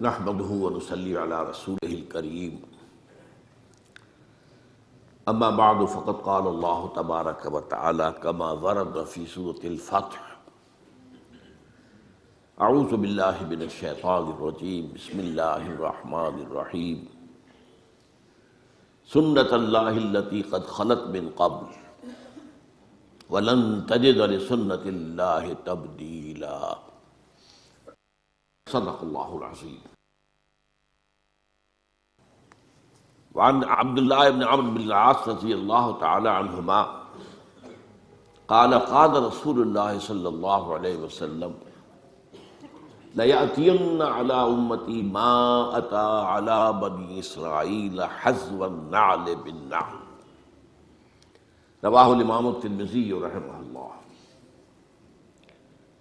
نحمده ونصلي على رسوله الكريم اما بعد فقد قال الله تبارك وتعالى كما ورد في سورة الفتح اعوذ بالله من الشيطان الرجيم بسم الله الرحمن الرحيم سنة الله التي قد خلت من قبل ولن تجد لسنة الله تبديلا صدق اللہ العظیم۔ وعن عبد الله بن عمرو بن العاص رضی اللہ تعالی عنہما قال قال رسول اللہ صلی اللہ علیہ وسلم لَيَأْتِيَنَّ عَلَىٰ أُمَّتِي مَا أَتَىٰ عَلَىٰ بَنِي إِسْرَائِيلَ حَذْوَ النَّعْلِ بِالنَّعْلِ، رواہ الامام الترمذی رحمہ اللہ۔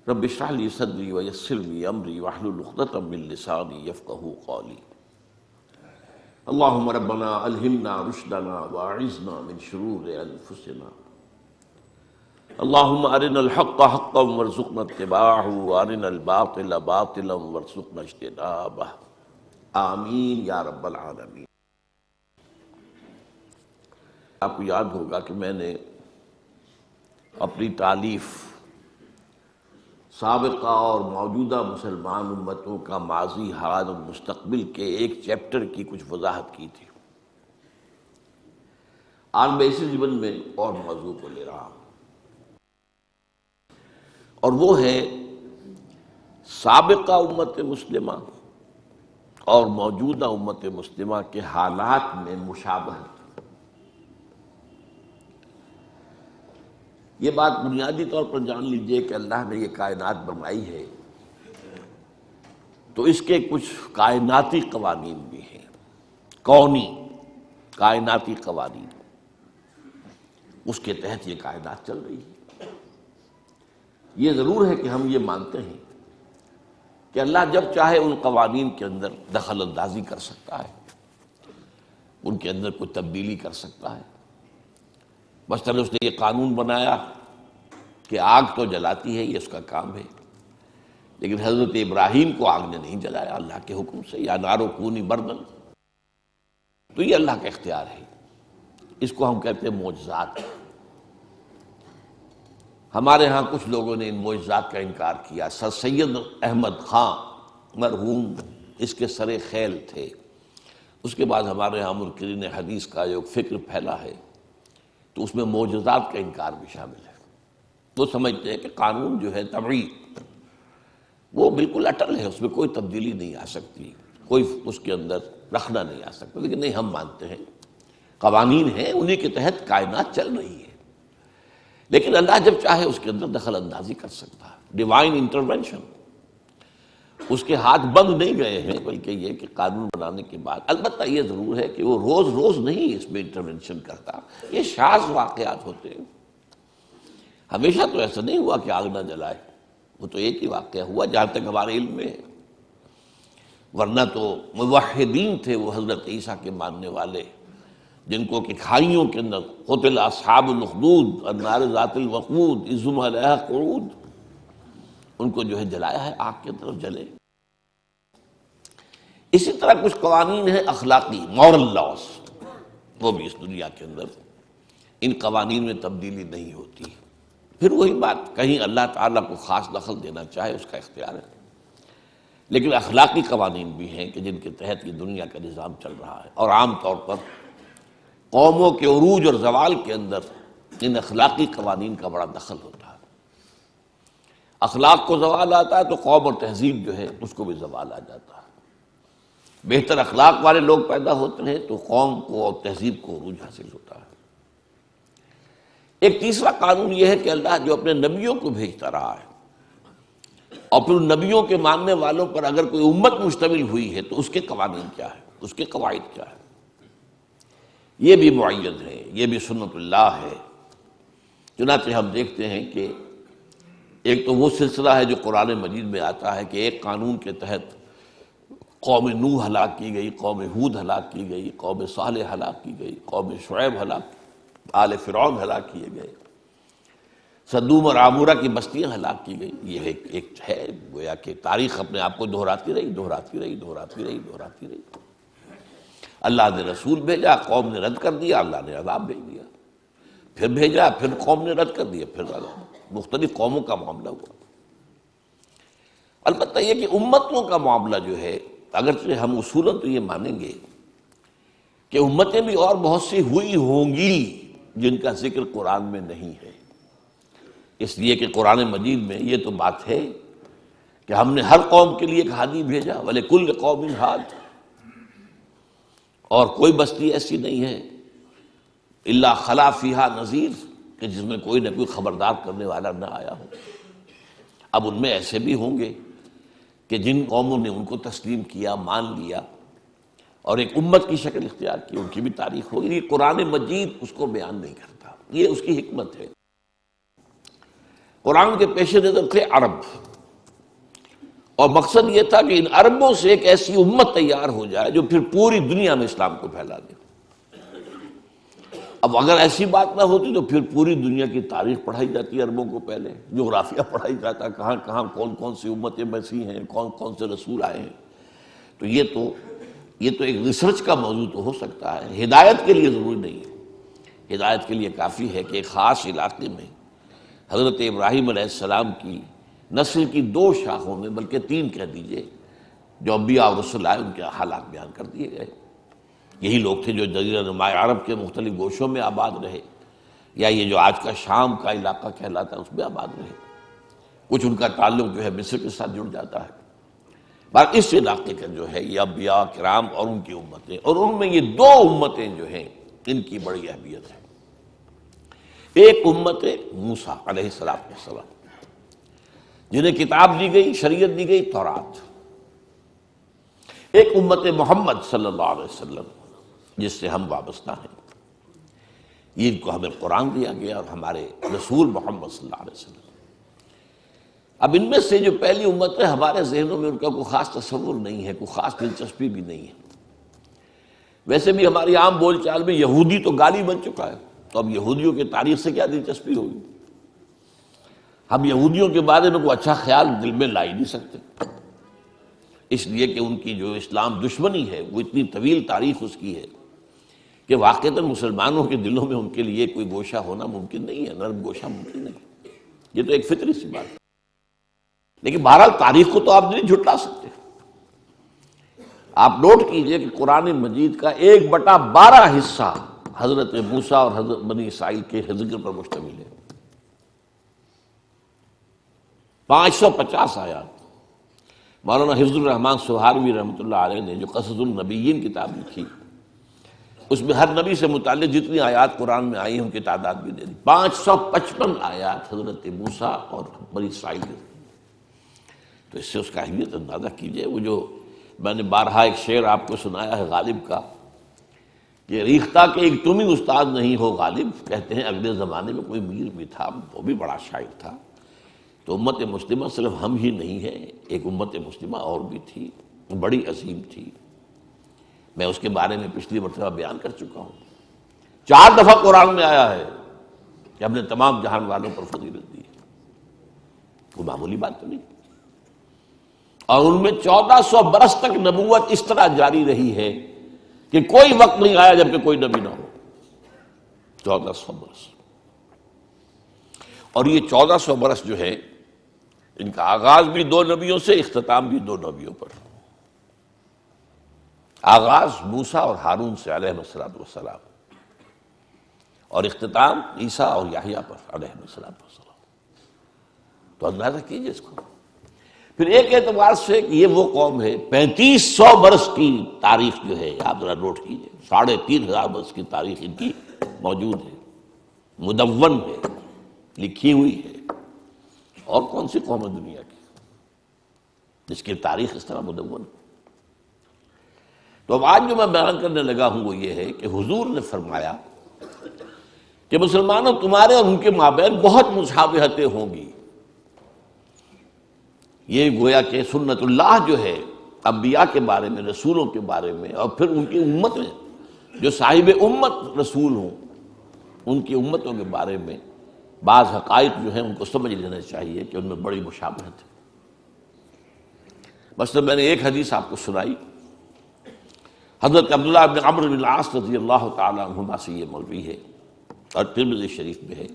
رب اشرح لي صدری ویسر لي امری واحلل عقدۃ من لسانی یفقہوا قولی۔ اللہم ربنا الہمنا رشدنا واعذنا من شرور انفسنا، اللہم ارنا الحق حقا وارزقنا اتباعہ وارنا الباطل باطلا وارزقنا اجتنابہ، آمین یا رب العالمین۔ آپ کو یاد ہوگا کہ میں نے اپنی تالیف سابقہ اور موجودہ مسلمان امتوں کا ماضی، حال اور مستقبل کے ایک چیپٹر کی کچھ وضاحت کی تھی۔ آج میں اسی ضمن میں اور موضوع کو لے رہا ہوں، اور وہ ہے سابقہ امت مسلمہ اور موجودہ امت مسلمہ کے حالات میں مشابہت۔ یہ بات بنیادی طور پر جان لیجئے کہ اللہ نے یہ کائنات بنائی ہے تو اس کے کچھ کائناتی قوانین بھی ہیں، کونی کائناتی قوانین، اس کے تحت یہ کائنات چل رہی ہے۔ یہ ضرور ہے کہ ہم یہ مانتے ہیں کہ اللہ جب چاہے ان قوانین کے اندر دخل اندازی کر سکتا ہے، ان کے اندر کوئی تبدیلی کر سکتا ہے۔ مثلاً اس نے یہ قانون بنایا کہ آگ تو جلاتی ہے، یہ اس کا کام ہے، لیکن حضرت ابراہیم کو آگ نے نہیں جلایا اللہ کے حکم سے، یا نارو کونی بردن، تو یہ اللہ کا اختیار ہے۔ اس کو ہم کہتے ہیں معجزات۔ ہمارے ہاں کچھ لوگوں نے ان معجزات کا انکار کیا۔ سر سید احمد خان مرحوم اس کے سر خیل تھے۔ اس کے بعد ہمارے ہاں منکرین حدیث کا جو فکر پھیلا ہے تو اس میں معجزات کا انکار بھی شامل ہے۔ وہ سمجھتے ہیں کہ قانون جو ہے طبعی وہ بالکل اٹل ہے، اس میں کوئی تبدیلی نہیں آ سکتی، کوئی اس کے اندر رکھنا نہیں آ سکتا، لیکن نہیں، ہم مانتے ہیں قوانین ہیں، انہی کے تحت کائنات چل رہی ہے، لیکن اللہ جب چاہے اس کے اندر دخل اندازی کر سکتا ہے، ڈیوائن انٹرونشن۔ اس کے ہاتھ بند نہیں گئے ہیں، بلکہ یہ کہ قانون بنانے کے بعد البتہ یہ ضرور ہے کہ وہ روز روز نہیں اس میں انٹرونشن کرتا، یہ شاذ واقعات ہوتے ہیں۔ ہمیشہ تو ایسا نہیں ہوا کہ آگ نہ جلائے، وہ تو ایک ہی واقعہ ہوا جہاں تک ہمارے علم میں ہے، ورنہ تو موحدین تھے وہ حضرت عیسیٰ کے ماننے والے، جن کو کہ کھائیوں کے اندر قتل اصحاب الاخدود النار ذات الوقود اذ ہم علیہا قعود، ان کو جو ہے جلایا ہے، آگ کی طرف جلے۔ اسی طرح کچھ قوانین ہیں اخلاقی، مورل لاز، وہ بھی اس دنیا کے اندر ان قوانین میں تبدیلی نہیں ہوتی۔ پھر وہی بات، کہیں اللہ تعالیٰ کو خاص دخل دینا چاہے اس کا اختیار ہے، لیکن اخلاقی قوانین بھی ہیں کہ جن کے تحت یہ دنیا کا نظام چل رہا ہے، اور عام طور پر قوموں کے عروج اور زوال کے اندر ان اخلاقی قوانین کا بڑا دخل ہوتا ہے۔ اخلاق کو زوال آتا ہے تو قوم اور تہذیب جو ہے اس کو بھی زوال آ جاتا ہے۔ بہتر اخلاق والے لوگ پیدا ہوتے ہیں تو قوم کو اور تہذیب کو عروج حاصل ہوتا ہے۔ ایک تیسرا قانون یہ ہے کہ اللہ جو اپنے نبیوں کو بھیجتا رہا ہے، اور پھر نبیوں کے ماننے والوں پر اگر کوئی امت مشتمل ہوئی ہے تو اس کے قوانین کیا ہے، اس کے قواعد کیا ہے، یہ بھی معید ہے، یہ بھی سنت اللہ ہے۔ چنانچہ ہم دیکھتے ہیں کہ ایک تو وہ سلسلہ ہے جو قرآن مجید میں آتا ہے کہ ایک قانون کے تحت قوم نوح ہلاک کی گئی، قوم ہود ہلاک کی گئی، قوم صالح ہلاک کی گئی، قوم شعیب ہلاک، آل فرعون ہلاک کیے گئے۔ صدوم اور عامورہ کی بستیاں ہلاک کی گئی. یہ ایک ہے گویا کہ تاریخ اپنے آپ کو دہراتی رہی. اللہ نے رسول بھیجا، قوم نے رد کر دیا، اللہ نے عذاب بھیج دیا. پھر بھیجا، پھر قوم نے رد کر دیا، پھر عذاب. مختلف قوموں کا معاملہ ہوا. البتہ یہ کہ امتوں کا معاملہ جو ہے، اگرچہ ہم اصولاً تو یہ مانیں گے کہ امتیں بھی اور بہت سی ہوئی ہوں گی جن کا ذکر قرآن میں نہیں ہے، اس لیے کہ قرآن مجید میں یہ تو بات ہے کہ ہم نے ہر قوم کے لیے ایک ہادی بھیجا، وَلِكُلِّ قَوْمٍ ہاد، اور کوئی بستی ایسی نہیں ہے الا خلا فیہا نذیر کہ جس میں کوئی نہ کوئی خبردار کرنے والا نہ آیا ہو. اب ان میں ایسے بھی ہوں گے کہ جن قوموں نے ان کو تسلیم کیا، مان لیا اور ایک امت کی شکل اختیار کی، ان کی بھی تاریخ ہوگی. یہ قرآن مجید اس کو بیان نہیں کرتا، یہ اس کی حکمت ہے. قرآن کے پیش نظر تھے عرب، اور مقصد یہ تھا کہ ان عربوں سے ایک ایسی امت تیار ہو جائے جو پھر پوری دنیا میں اسلام کو پھیلا دے. اب اگر ایسی بات نہ ہوتی تو پھر پوری دنیا کی تاریخ پڑھائی جاتی عربوں کو، پہلے جغرافیہ پڑھائی جاتا، کہاں کہاں کون کون سی امتیں بسی ہیں، کون کون سے رسول آئے ہیں. تو یہ تو ایک ریسرچ کا موضوع تو ہو سکتا ہے، ہدایت کے لیے ضروری نہیں ہے. ہدایت کے لیے کافی ہے کہ ایک خاص علاقے میں حضرت ابراہیم علیہ السلام کی نسل کی 2 شاخوں میں، بلکہ 3 کہہ دیجئے، جو انبیاء اور رسول آئے ان کے حالات بیان کر دیے گئے. یہی لوگ تھے جو جزیرہ نما عرب کے مختلف گوشوں میں آباد رہے، یا یہ جو آج کا شام کا علاقہ کہلاتا ہے اس میں آباد رہے. کچھ ان کا تعلق جو ہے مصر کے ساتھ جڑ جاتا ہے. باقی اس علاقے کا جو ہے یہ انبیاء کرام اور ان کی امتیں، اور ان میں یہ 2 امتیں جو ہیں ان کی بڑی اہمیت ہے. ایک امت موسیٰ علیہ السلام جنہیں کتاب دی گئی، شریعت دی گئی، تورات. ایک امت محمد صلی اللہ علیہ وسلم جس سے ہم وابستہ ہیں، ان کو ہمیں قرآن دیا گیا اور ہمارے رسول محمد صلی اللہ علیہ وسلم. اب ان میں سے جو پہلی امت ہے، ہمارے ذہنوں میں ان کا کوئی خاص تصور نہیں ہے، کوئی خاص دلچسپی بھی نہیں ہے. ویسے بھی ہماری عام بول چال میں یہودی تو گالی بن چکا ہے، تو اب یہودیوں کی تاریخ سے کیا دلچسپی ہوگی؟ ہم یہودیوں کے بارے میں کوئی اچھا خیال دل میں لا ہی نہیں سکتے، اس لیے کہ ان کی جو اسلام دشمنی ہے وہ اتنی طویل تاریخ اس کی ہے کہ واقعتاً مسلمانوں کے دلوں میں ان کے لیے کوئی گوشہ ہونا ممکن نہیں ہے، نرم گوشہ ممکن نہیں. یہ تو ایک فطری سی بات ہے. لیکن بہرحال تاریخ کو تو آپ نہیں جھٹلا سکتے. آپ نوٹ کیجئے کہ قرآن مجید کا 1/12 حصہ حضرت موسیٰ اور حضرت بنی اسرائیل کے ذکر پر مشتمل ہے. 550 آیات. مولانا حفظ الرحمن سہاروی رحمۃ اللہ علیہ نے جو قصص النبیین کتاب لکھی، اس میں ہر نبی سے متعلق جتنی آیات قرآن میں آئی ہیں ان کی تعداد بھی دے دی. 555 آیات حضرت موسیٰ اور بنی اسرائیل کی. تو اس سے اس کا اہمیت اندازہ کیجئے. وہ جو میں نے بارہا ایک شعر آپ کو سنایا ہے غالب کا کہ ریختہ کے ایک تم ہی استاد نہیں ہو غالب، کہتے ہیں اگلے زمانے میں کوئی میر بھی تھا، وہ بھی بڑا شاعر تھا. تو امت مسلمہ صرف ہم ہی نہیں ہے، ایک امت مسلمہ اور بھی تھی، بڑی عظیم تھی. میں اس کے بارے میں پچھلی مرتبہ بیان کر چکا ہوں. 4 دفعہ قرآن میں آیا ہے کہ ہم نے تمام جہان والوں پر فضیلت دی. کوئی معمولی بات تو نہیں. اور ان میں 1400 برس تک نبوت اس طرح جاری رہی ہے کہ کوئی وقت نہیں آیا جبکہ کوئی نبی نہ ہو. 1400 برس. اور یہ 1400 برس جو ہے ان کا آغاز بھی 2 نبیوں سے، اختتام بھی 2 نبیوں پر. آغاز موسیٰ اور ہارون سے علیہ السلام، اور اختتام عیسیٰ اور یحییٰ پر علیہ السلام. تو اندازہ کیجئے اس کو. پھر ایک اعتبار سے کہ یہ وہ قوم ہے 3500 برس کی تاریخ جو ہے، آپ ذرا نوٹ کیجئے، 3500 برس کی تاریخ ان کی موجود ہے، مدون ہے، لکھی ہوئی ہے. اور کون سی قوم ہے دنیا کی جس کی تاریخ اس طرح مدون؟ تو اب آج جو میں بیان کرنے لگا ہوں وہ یہ ہے کہ حضور نے فرمایا کہ مسلمانوں تمہارے اور ان کے مابین بہت مشابہتیں ہوں گی. یہ گویا کہ سنت اللہ جو ہے انبیاء کے بارے میں، رسولوں کے بارے میں، اور پھر ان کی امت میں جو صاحب امت رسول ہوں ان کی امتوں کے بارے میں بعض حقائق جو ہیں ان کو سمجھ لینا چاہیے کہ ان میں بڑی مشابہت ہے۔ مثلا میں نے ایک حدیث آپ کو سنائی، حضرت عبداللہ بن عمرو بن العاص رضی اللہ تعالی عنہما سے یہ مروی ہے اور ترمذی شریف میں ہے،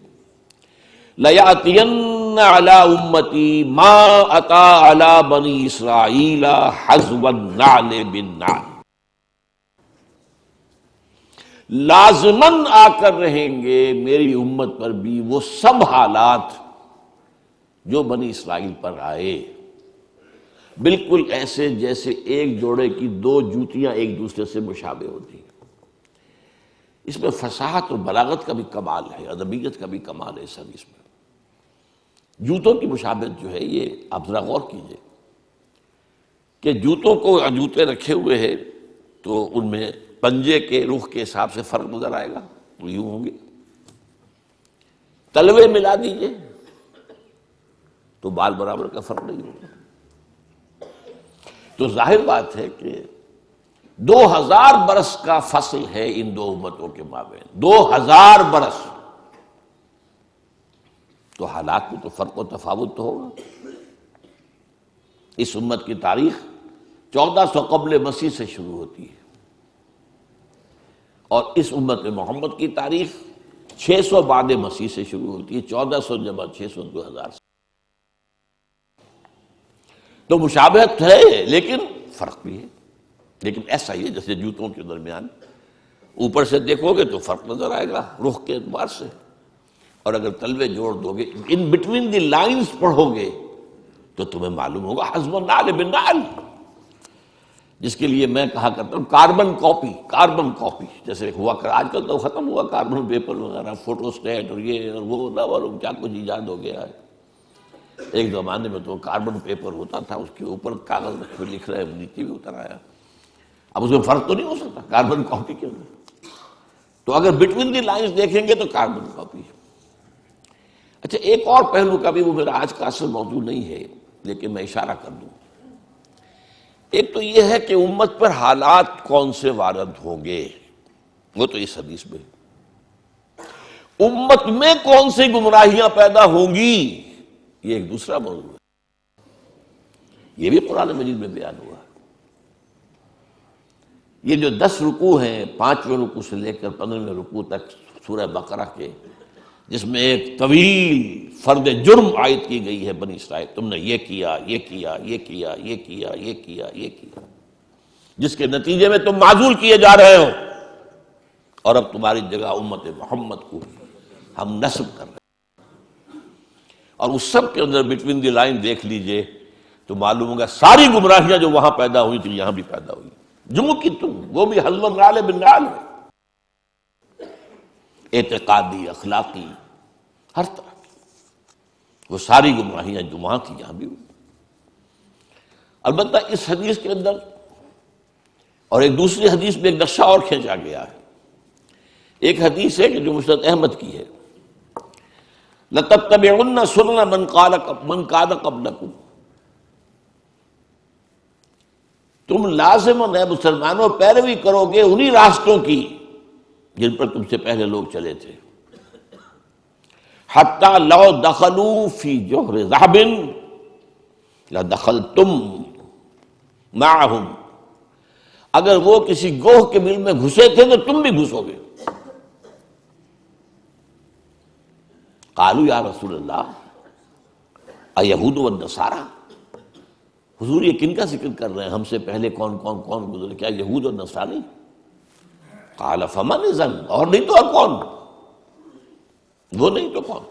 لَيَأْتِيَنَّ عَلَىٰ أُمَّتِي مَا أَتَىٰ عَلَىٰ بَنِي إِسْرَائِيلَ حَذْوَ النَّعْلِ بِالنَّعْلِ، لازماً آ کر رہیں گے میری امت پر بھی وہ سب حالات جو بنی اسرائیل پر آئے، بالکل ایسے جیسے ایک جوڑے کی دو جوتیاں ایک دوسرے سے مشابہ ہوتی ہیں۔ اس میں فصاحت اور بلاغت کا بھی کمال ہے، ادبیت کا بھی کمال ہے اس حدیث میں۔ جوتوں کی مشابہت جو ہے یہ آپ ذرا غور کیجئے کہ جوتوں کو جوتے رکھے ہوئے ہیں تو ان میں پنجے کے رخ کے حساب سے فرق نظر آئے گا، تو یوں ہوں گے۔ تلوے ملا دیجئے تو بال برابر کا فرق نہیں ہوگا۔ تو ظاہر بات ہے کہ 2000 برس کا فصل ہے ان دو امتوں کے مابین، 2000 برس، تو حالات میں تو فرق و تفاوت تو ہوگا۔ اس امت کی تاریخ 1400 قبل مسیح سے شروع ہوتی ہے اور اس امت محمد کی تاریخ 600 بعد مسیح سے شروع ہوتی ہے، 1400 جمع 600 2000 سے۔ تو مشابہت ہے لیکن فرق بھی ہے، لیکن ایسا ہی ہے جیسے جوتوں کے درمیان اوپر سے دیکھو گے تو فرق نظر آئے گا رخ کے اعتبار سے، اور اگر تلوے جوڑ دو گے، ان بٹوین دی لائنز پڑھو گے تو تمہیں معلوم ہوگا حذف النعل بالنعل، جس کے لیے میں کہا کرتا ہوں کاربن کاپی جیسے ہوا کر، آج کل تو ختم ہوا کاربن پیپر وغیرہ، فوٹو اسٹیٹ اور یہ اور وہ نہ معلوم کیا کچھ ایجاد ہو گیا ہے۔ ایک زمانے میں تو کاربن پیپر ہوتا تھا، اس کے اوپر کاغذ رکھ کے لکھ رہے ہیں، نیچے بھی اتر آیا۔ اب اس میں فرق تو نہیں ہو سکتا کاربن کاپی کے اندر، تو اگر بٹوین دی لائنز دیکھیں گے تو کاربن کاپی۔ اچھا ایک اور پہلو کا بھی، وہ میرا آج کا اصل موضوع نہیں ہے لیکن میں اشارہ کر دوں۔ ایک تو یہ ہے کہ امت پر حالات کون سے وارد ہوں گے، وہ تو اس حدیث میں، امت میں کون سی گمراہیاں پیدا ہوں گی یہ ایک دوسرا موضوع ہے، یہ بھی قرآن مجید میں بیان ہوا ہے۔ یہ جو 10 رکوع ہیں، 5ویں رکوع سے لے کر 15ویں رکوع تک سورہ بقرہ کے، جس میں ایک طویل فرد جرم عائد کی گئی ہے بنی اسرائیل، تم نے یہ کیا، یہ کیا، یہ کیا، یہ کیا، یہ کیا، یہ کیا، جس کے نتیجے میں تم معزول کیے جا رہے ہو، اور اب تمہاری جگہ امت محمد کو ہم نصب کر رہے ہیں۔ اور اس سب کے اندر بٹوین دی لائن دیکھ لیجئے تو معلوم ہوگا ساری گمراہیاں جو وہاں پیدا ہوئی تھی یہاں بھی پیدا ہوئی، جو کہ تم، وہ بھی حذف النعل بالنعل ہے، اعتقادی، اخلاقی، ہر طرح کی وہ ساری گمراہیاں جو وہاں تھی یہاں بھی ہوئی۔ البتہ اس حدیث کے اندر اور ایک دوسری حدیث میں ایک نقشہ اور کھینچا گیا ہے۔ ایک حدیث ہے کہ جو مسند احمد کی ہے، لَتَتَّبِعُنَّ سُنَنَ مَنْ كَانَ قَبْلَكُمْ، تم لازم اے مسلمانوں پیروی کرو گے انہی راستوں کی جن پر تم سے پہلے لوگ چلے تھے، حَتَّى لَوْ دَخَلُوا فِي جُحْرِ ذَهَبٍ لَدَخَلْتُمْ مَعَهُمْ، اگر وہ کسی گوہ کے بل میں گھسے تھے تو تم بھی گھسو گے۔ قالوا یا رسول اللہ ایہود والنصارى، حضور یہ کن کا ذکر کر رہے ہیں، ہم سے پہلے کون گزرے، کیا یہود اور نصرانی؟ قال فمن اذن، اور نہیں تو اور کون، وہ نہیں تو کون؟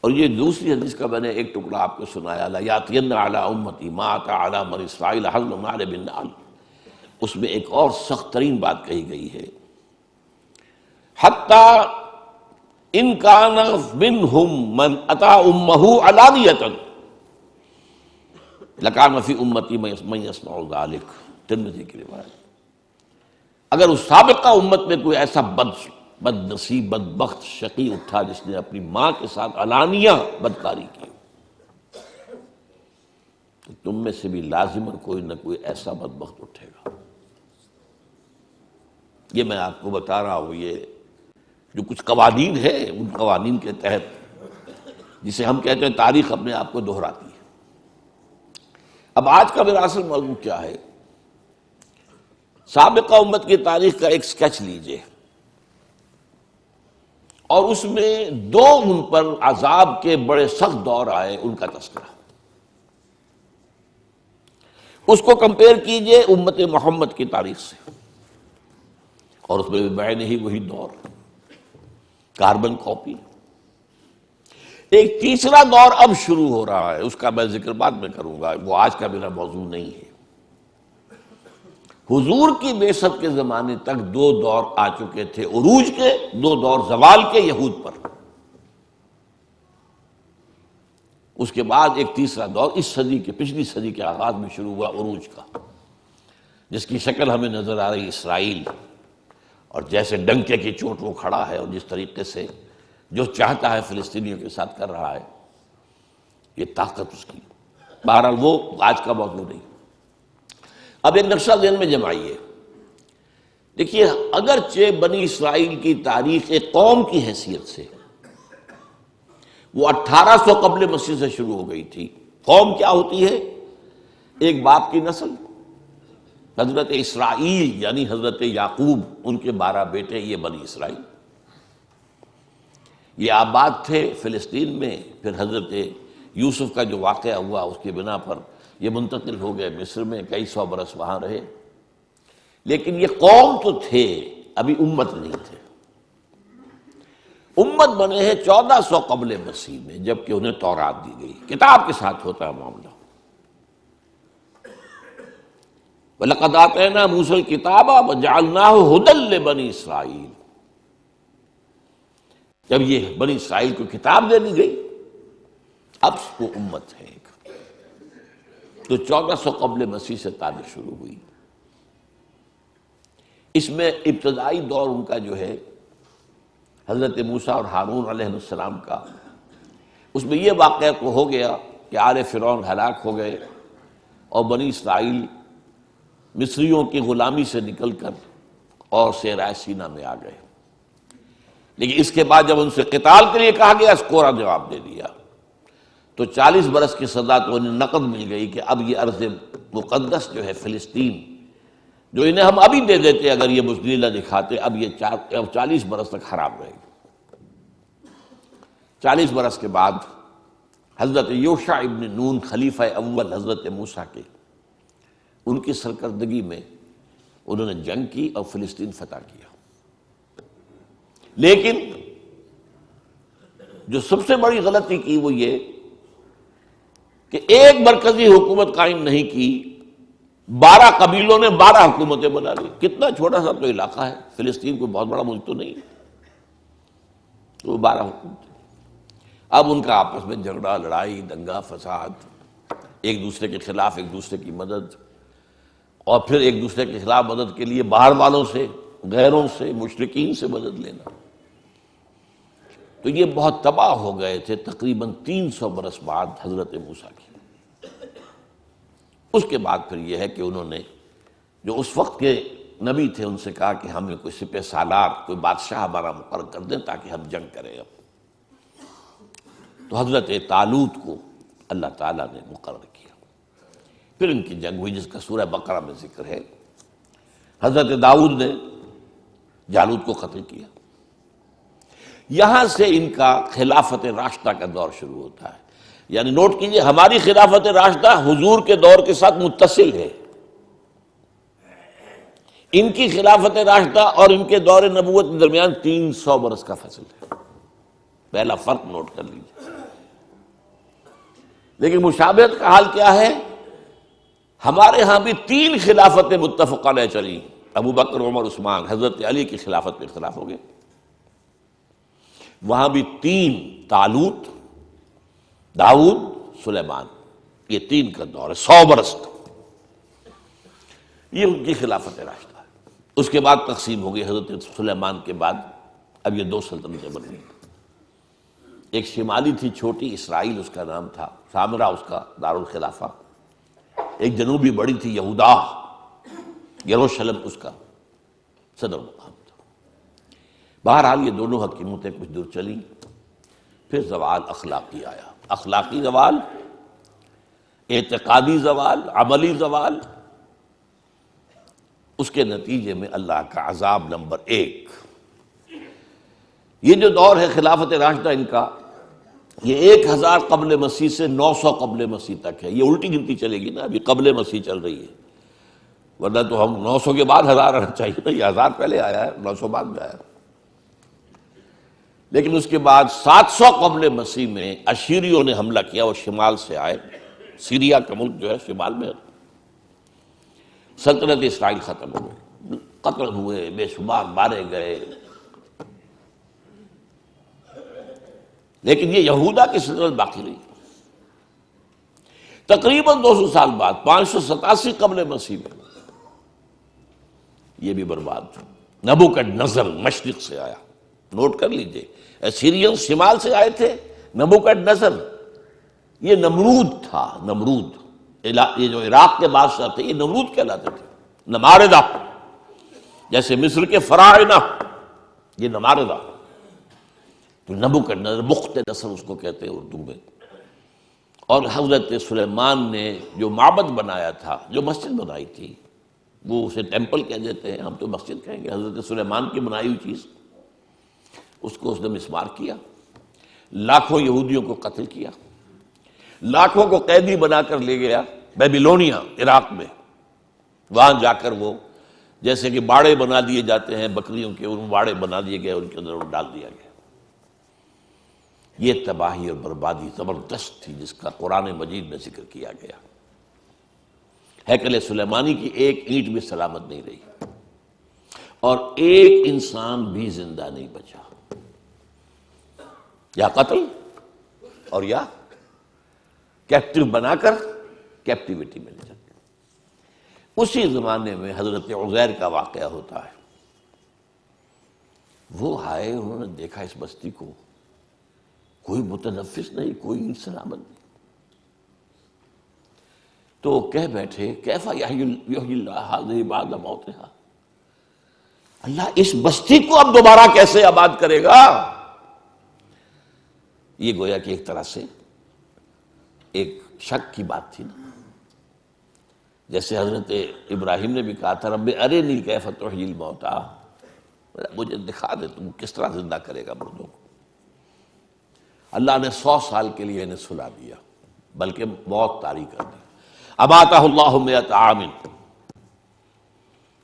اور یہ دوسری حدیث کا میں نے ایک ٹکڑا آپ کو سنایا، لَيَأْتِيَنَّ عَلَىٰ أُمَّتِي مَا أَتَىٰ عَلَىٰ بَنِي إِسْرَائِيلَ حَذْوَ النَّعْلِ بِالنَّعْلِ، اس میں ایک اور سخت ترین بات کہی گئی ہے، حَتَّىٰ إِن كَانَ مِنْهُمْ مَنْ أَتَىٰ أُمَّهُ عَلَانِيَةً لَكَانَ فِي أُمَّتِي مَن يَصْنَعُ ذَلِكَ، ترمذی کی روایت۔ اگر اس سابقہ امت میں کوئی ایسا بد نصیب، بدبخت، شقی اٹھا جس نے اپنی ماں کے ساتھ علانیہ بدکاری کی، تو تم میں سے بھی لازماً کوئی نہ کوئی ایسا بدبخت اٹھے گا۔ یہ میں آپ کو بتا رہا ہوں، یہ جو کچھ قوانین ہیں، ان قوانین کے تحت، جسے ہم کہتے ہیں تاریخ اپنے آپ کو دہراتی ہے۔ اب آج کا میرا اصل موضوع کیا ہے؟ سابقہ امت کی تاریخ کا ایک سکیچ لیجئے، اور اس میں دو ان پر عذاب کے بڑے سخت دور آئے، ان کا تذکرہ، اس کو کمپیئر کیجئے امت محمد کی تاریخ سے، اور اس میں بھی بعین ہی وہی دور، کاربن کاپی۔ ایک تیسرا دور اب شروع ہو رہا ہے، اس کا میں ذکر بعد میں کروں گا، وہ آج کا میرا موضوع نہیں ہے۔ حضور کی بعثت کے زمانے تک دو دور آ چکے تھے عروج کے، دو دور زوال کے یہود پر۔ اس کے بعد ایک تیسرا دور اس صدی کے، پچھلی صدی کے آغاز میں شروع ہوا عروج کا، جس کی شکل ہمیں نظر آ رہی اسرائیل، اور جیسے ڈنکے کی چوٹ وہ کھڑا ہے، اور جس طریقے سے جو چاہتا ہے فلسطینیوں کے ساتھ کر رہا ہے، یہ طاقت اس کی۔ بہرحال وہ آج کا موضوع نہیں۔ اب ایک نقشہ ذہن میں جمائیے، دیکھیے، اگرچہ بنی اسرائیل کی تاریخ ایک قوم کی حیثیت سے وہ 1800 قبل مسیح سے شروع ہو گئی تھی۔ قوم کیا ہوتی ہے؟ ایک باپ کی نسل، حضرت اسرائیل یعنی حضرت یعقوب، ان کے 12 بیٹے، یہ بنی اسرائیل۔ یہ آباد تھے فلسطین میں، پھر حضرت یوسف کا جو واقعہ ہوا اس کی بنا پر یہ منتقل ہو گئے مصر میں، کئی سو برس وہاں رہے، لیکن یہ قوم تو تھے، ابھی امت نہیں تھے۔ امت بنے ہیں 1400 قبل مسیح میں، جبکہ انہیں تورات دی گئی، کتاب کے ساتھ ہوتا ہے معاملہ۔ وَلَقَدْ آتَيْنَا مُوسَى الْكِتَابَ وَجَعَلْنَاهُ هُدًى لِبَنِي اسرائیل۔ جب یہ بنی اسرائیل کو کتاب دے دی گئی، اب وہ امت ہے ایک، تو 1400 قبل مسیح سے تاریخ شروع ہوئی۔ اس میں ابتدائی دور ان کا جو ہے حضرت موسیٰ اور ہارون علیہ السلام کا، اس میں یہ واقعہ تو ہو گیا کہ آل فرعون ہلاک ہو گئے، اور بنی اسرائیل مصریوں کی غلامی سے نکل کر اور صحرائے سینا میں آ گئے۔ لیکن اس کے بعد جب ان سے قتال کے لیے کہا گیا، اس کوڑا جواب دے دیا، تو 40 برس کی سزا تو انہیں نقد مل گئی کہ اب یہ ارض مقدس جو ہے فلسطین، جو انہیں ہم ابھی دے دیتے اگر یہ بزدلی نہ دکھاتے، اب یہ 40 برس تک حرام رہے گی۔ 40 برس کے بعد حضرت یوشع ابن نون، خلیفہ اول حضرت موسیٰ کے، ان کی سرکردگی میں انہوں نے جنگ کی اور فلسطین فتح کیا۔ لیکن جو سب سے بڑی غلطی کی وہ یہ کہ ایک مرکزی حکومت قائم نہیں کی، 12 قبیلوں نے 12 حکومتیں بنا لی۔ کتنا چھوٹا سا تو علاقہ ہے، فلسطین کوئی بہت بڑا ملک تو نہیں، تو 12 حکومتیں۔ اب ان کا آپس میں جھگڑا، لڑائی، دنگا فساد، ایک دوسرے کے خلاف ایک دوسرے کی مدد، اور پھر ایک دوسرے کے خلاف مدد کے لیے باہر والوں سے، غیروں سے، مشرکین سے مدد لینا۔ تو یہ بہت تباہ ہو گئے تھے تقریباً 300 برس بعد حضرت موسیٰ کی۔ اس کے بعد پھر یہ ہے کہ انہوں نے جو اس وقت کے نبی تھے ان سے کہا کہ ہمیں کوئی سپہ سالار، کوئی بادشاہ ہمارا مقرر کر دیں تاکہ ہم جنگ کریں۔ اب تو حضرت طالوت کو اللہ تعالیٰ نے مقرر کیا، پھر ان کی جنگ ہوئی جس کا سورہ بقرہ میں ذکر ہے۔ حضرت داؤد نے جالوت کو قتل کیا۔ یہاں سے ان کا خلافت راشدہ کا دور شروع ہوتا ہے۔ یعنی نوٹ کیجئے، ہماری خلافت راشدہ حضور کے دور کے ساتھ متصل ہے، ان کی خلافت راشدہ اور ان کے دور نبوت کے درمیان 300 برس کا فاصل ہے۔ پہلا فرق نوٹ کر لیجیے۔ لیکن مشابہت کا حال کیا ہے؟ ہمارے ہاں بھی 3 خلافتیں متفق علیہ چلی، ابو بکر، عمر، عثمان۔ حضرت علی کی خلافت پہ اختلاف ہو گئے، وہاں بھی 3، طالوت، داؤد، سلیمان، یہ 3 کا دور ہے، 100 برس کا، یہ ان کی خلافت راشدہ ہے۔ اس کے بعد تقسیم ہو گئی، حضرت سلیمان کے بعد اب یہ 2 سلطنتیں بن گئی۔ ایک شمالی تھی چھوٹی، اسرائیل اس کا نام تھا، سامرا اس کا دارالخلافہ۔ ایک جنوبی بڑی تھی، یہودا، یروشلم اس کا صدر مقام تھا۔ بہرحال یہ دونوں حکیمتیں کچھ دور چلی، پھر زوال اخلاقی آیا، اخلاقی زوال، اعتقادی زوال، عملی زوال۔ اس کے نتیجے میں اللہ کا عذاب نمبر 1۔ یہ جو دور ہے خلافت راشدہ ان کا، یہ 1000 قبل مسیح سے 900 قبل مسیح تک ہے۔ یہ الٹی گنتی چلے گی نا، ابھی قبل مسیح چل رہی ہے، ورنہ تو ہم 900 کے بعد 1000 آنا چاہیے نا، یہ 1000 پہلے آیا ہے، 900 بعد میں آیا۔ لیکن اس کے بعد 700 قبل مسیح میں اشیریوں نے حملہ کیا، وہ شمال سے آئے، سیریا کا ملک جو ہے شمال میں، سلطنت اسرائیل ختم ہو گئی، قتل ہوئے، بے شمار مارے گئے۔ لیکن یہ یہودا کی سلطنت باقی رہی۔ تقریباً 200 سال بعد 587 قبل مسیح میں یہ بھی برباد ہو۔ نبوکڈنضر مشرق سے آیا، نوٹ کر لیجئے، اسیرین شمال سے آئے تھے، نبوکڈنضر یہ نمرود تھا، نمرود، یہ جو عراق کے بادشاہ تھے یہ نمرود کہلاتے تھے، نماردہ، جیسے مصر کے فراعنہ یہ نماردہ، تو نبوکڈنضر، بخت نصر اس کو کہتے ہیں اردو میں۔ اور حضرت سلیمان نے جو معبد بنایا تھا، جو مسجد بنائی تھی، وہ اسے ٹیمپل کہہ دیتے ہیں، ہم تو مسجد کہیں گے، حضرت سلیمان کی بنائی ہوئی چیز، اس کو اس نے مسمار کیا، لاکھوں یہودیوں کو قتل کیا، لاکھوں کو قیدی بنا کر لے گیا بیبیلونیا، عراق میں۔ وہاں جا کر وہ جیسے کہ باڑے بنا دیے جاتے ہیں بکریوں کے، ان باڑے بنا دیے گئے، ان کے اندر ڈال دیا گیا۔ یہ تباہی اور بربادی زبردست تھی جس کا قرآن مجید میں ذکر کیا گیا۔ ہیکل سلیمانی کی ایک اینٹ بھی سلامت نہیں رہی، اور ایک انسان بھی زندہ نہیں بچا، یا قتل اور یا کیپٹیو بنا کر کیپٹیوٹی میں لے جاتے۔ اسی زمانے میں حضرت عزیر کا واقعہ ہوتا ہے۔ وہ آئے، انہوں نے دیکھا اس بستی کو، کوئی متنفس نہیں، کوئی سلامت نہیں، تو کہہ بیٹھے کیف یحیی اللہ ھذہ بعد موتھا، اللہ اس بستی کو اب دوبارہ کیسے آباد کرے گا؟ یہ گویا کہ ایک طرح سے ایک شک کی بات تھی نا، جیسے حضرت ابراہیم نے بھی کہا تھا رب ارنی کیف تحیی الموتیٰ، مجھے دکھا دے تم کس طرح زندہ کرے گا مردوں کو۔ اللہ نے 100 سال کے لیے انہیں سلا دیا، بلکہ موت طاری کر دی۔ اماتہ اللہ 100 عام،